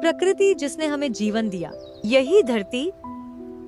प्रकृति जिसने हमें जीवन दिया, यही धरती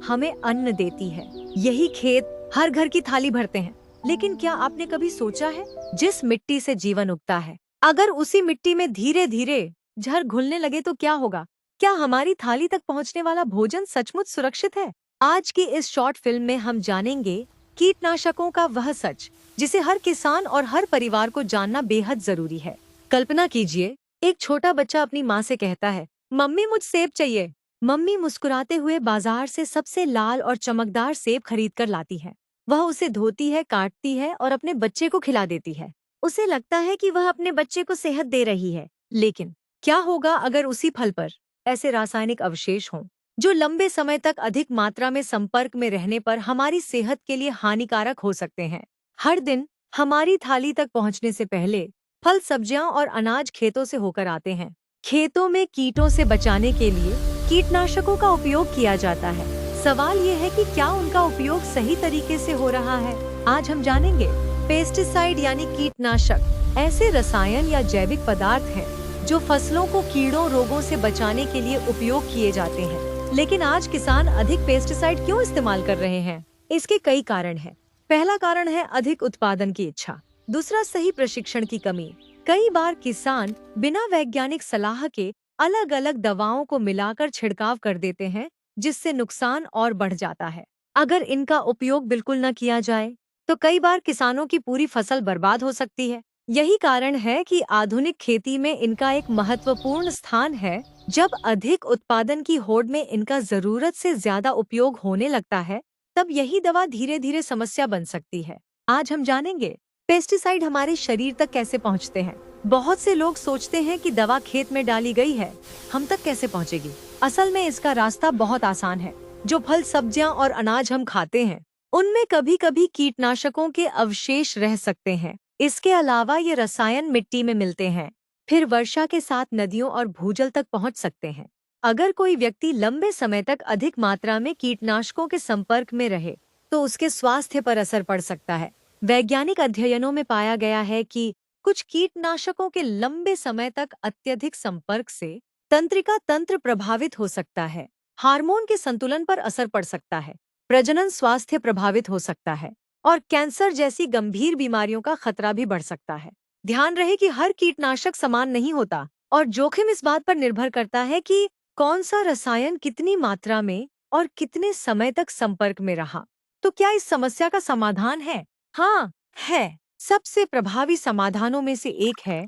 हमें अन्न देती है, यही खेत हर घर की थाली भरते हैं। लेकिन क्या आपने कभी सोचा है, जिस मिट्टी से जीवन उगता है, अगर उसी मिट्टी में धीरे धीरे जहर घुलने लगे तो क्या होगा? क्या हमारी थाली तक पहुंचने वाला भोजन सचमुच सुरक्षित है? आज की इस शॉर्ट फिल्म में हम जानेंगे कीटनाशकों का वह सच, जिसे हर किसान और हर परिवार को जानना बेहद जरूरी है। कल्पना कीजिए, एक छोटा बच्चा अपनी माँ से कहता है, मम्मी मुझे सेब चाहिए। मम्मी मुस्कुराते हुए बाजार से सबसे लाल और चमकदार सेब खरीद कर लाती है। वह उसे धोती है, काटती है और अपने बच्चे को खिला देती है। उसे लगता है कि वह अपने बच्चे को सेहत दे रही है। लेकिन क्या होगा अगर उसी फल पर ऐसे रासायनिक अवशेष हों, जो लंबे समय तक अधिक मात्रा में संपर्क में रहने पर हमारी सेहत के लिए हानिकारक हो सकते हैं? हर दिन हमारी थाली तक पहुंचने से पहले फल, सब्जियां और अनाज खेतों से होकर आते हैं। खेतों में कीटों से बचाने के लिए कीटनाशकों का उपयोग किया जाता है। सवाल ये है कि क्या उनका उपयोग सही तरीके से हो रहा है? आज हम जानेंगे। पेस्टिसाइड यानी कीटनाशक ऐसे रसायन या जैविक पदार्थ हैं जो फसलों को कीड़ों, रोगों से बचाने के लिए उपयोग किए जाते हैं। लेकिन आज किसान अधिक पेस्टिसाइड क्यों इस्तेमाल कर रहे हैं? इसके कई कारण हैं। पहला कारण है अधिक उत्पादन की इच्छा। दूसरा, सही प्रशिक्षण की कमी। कई बार किसान बिना वैज्ञानिक सलाह के अलग अलग दवाओं को मिलाकर छिड़काव कर देते हैं, जिससे नुकसान और बढ़ जाता है। अगर इनका उपयोग बिल्कुल न किया जाए तो कई बार किसानों की पूरी फसल बर्बाद हो सकती है। यही कारण है कि आधुनिक खेती में इनका एक महत्वपूर्ण स्थान है। जब अधिक उत्पादन की होड़ में इनका जरूरत से ज्यादा उपयोग होने लगता है, तब यही दवा धीरे धीरे समस्या बन सकती है। आज हम जानेंगे पेस्टिसाइड हमारे शरीर तक कैसे पहुंचते हैं। बहुत से लोग सोचते हैं कि दवा खेत में डाली गई है, हम तक कैसे पहुंचेगी? असल में इसका रास्ता बहुत आसान है। जो फल, सब्जियां और अनाज हम खाते हैं, उनमें कभी कभी कीटनाशकों के अवशेष रह सकते हैं। इसके अलावा ये रसायन मिट्टी में मिलते हैं, फिर वर्षा के साथ नदियों और भूजल तक पहुंच सकते हैं। अगर कोई व्यक्ति लंबे समय तक अधिक मात्रा में कीटनाशकों के संपर्क में रहे तो उसके स्वास्थ्य पर असर पड़ सकता है। वैज्ञानिक अध्ययनों में पाया गया है कि कुछ कीटनाशकों के लंबे समय तक अत्यधिक संपर्क से तंत्रिका तंत्र प्रभावित हो सकता है, हार्मोन के संतुलन पर असर पड़ सकता है, प्रजनन स्वास्थ्य प्रभावित हो सकता है और कैंसर जैसी गंभीर बीमारियों का खतरा भी बढ़ सकता है। ध्यान रहे कि हर कीटनाशक समान नहीं होता और जोखिम इस बात पर निर्भर करता है कि कौन सा रसायन कितनी मात्रा में और कितने समय तक संपर्क में रहा। तो क्या इस समस्या का समाधान है? हाँ, है। सबसे प्रभावी समाधानों में से एक है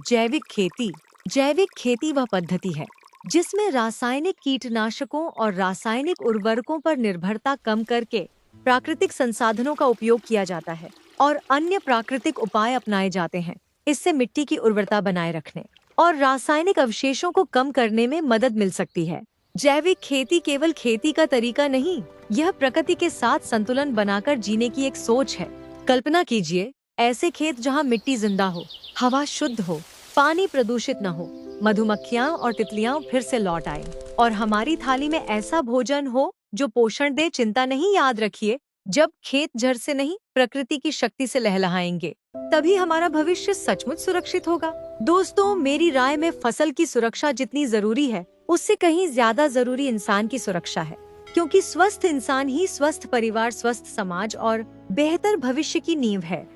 जैविक खेती। जैविक खेती वह पद्धति है जिसमें रासायनिक कीटनाशकों और रासायनिक उर्वरकों पर निर्भरता कम करके प्राकृतिक संसाधनों का उपयोग किया जाता है और अन्य प्राकृतिक उपाय अपनाए जाते हैं। इससे मिट्टी की उर्वरता बनाए रखने और रासायनिक अवशेषों को कम करने में मदद मिल सकती है। जैविक खेती केवल खेती का तरीका नहीं, यह प्रकृति के साथ संतुलन बनाकर जीने की एक सोच है। कल्पना कीजिए, ऐसे खेत जहां मिट्टी जिंदा हो, हवा शुद्ध हो, पानी प्रदूषित न हो, मधुमक्खियां और तितलियां फिर से लौट आए और हमारी थाली में ऐसा भोजन हो जो पोषण दे। चिंता नहीं, याद रखिए, जब खेत जड़ से नहीं प्रकृति की शक्ति से लहलहाएंगे, तभी हमारा भविष्य सचमुच सुरक्षित होगा। दोस्तों, मेरी राय में फसल की सुरक्षा जितनी जरूरी है, उससे कहीं ज्यादा जरूरी इंसान की सुरक्षा है, क्योंकि स्वस्थ इंसान ही स्वस्थ परिवार, स्वस्थ समाज और बेहतर भविष्य की नींव है।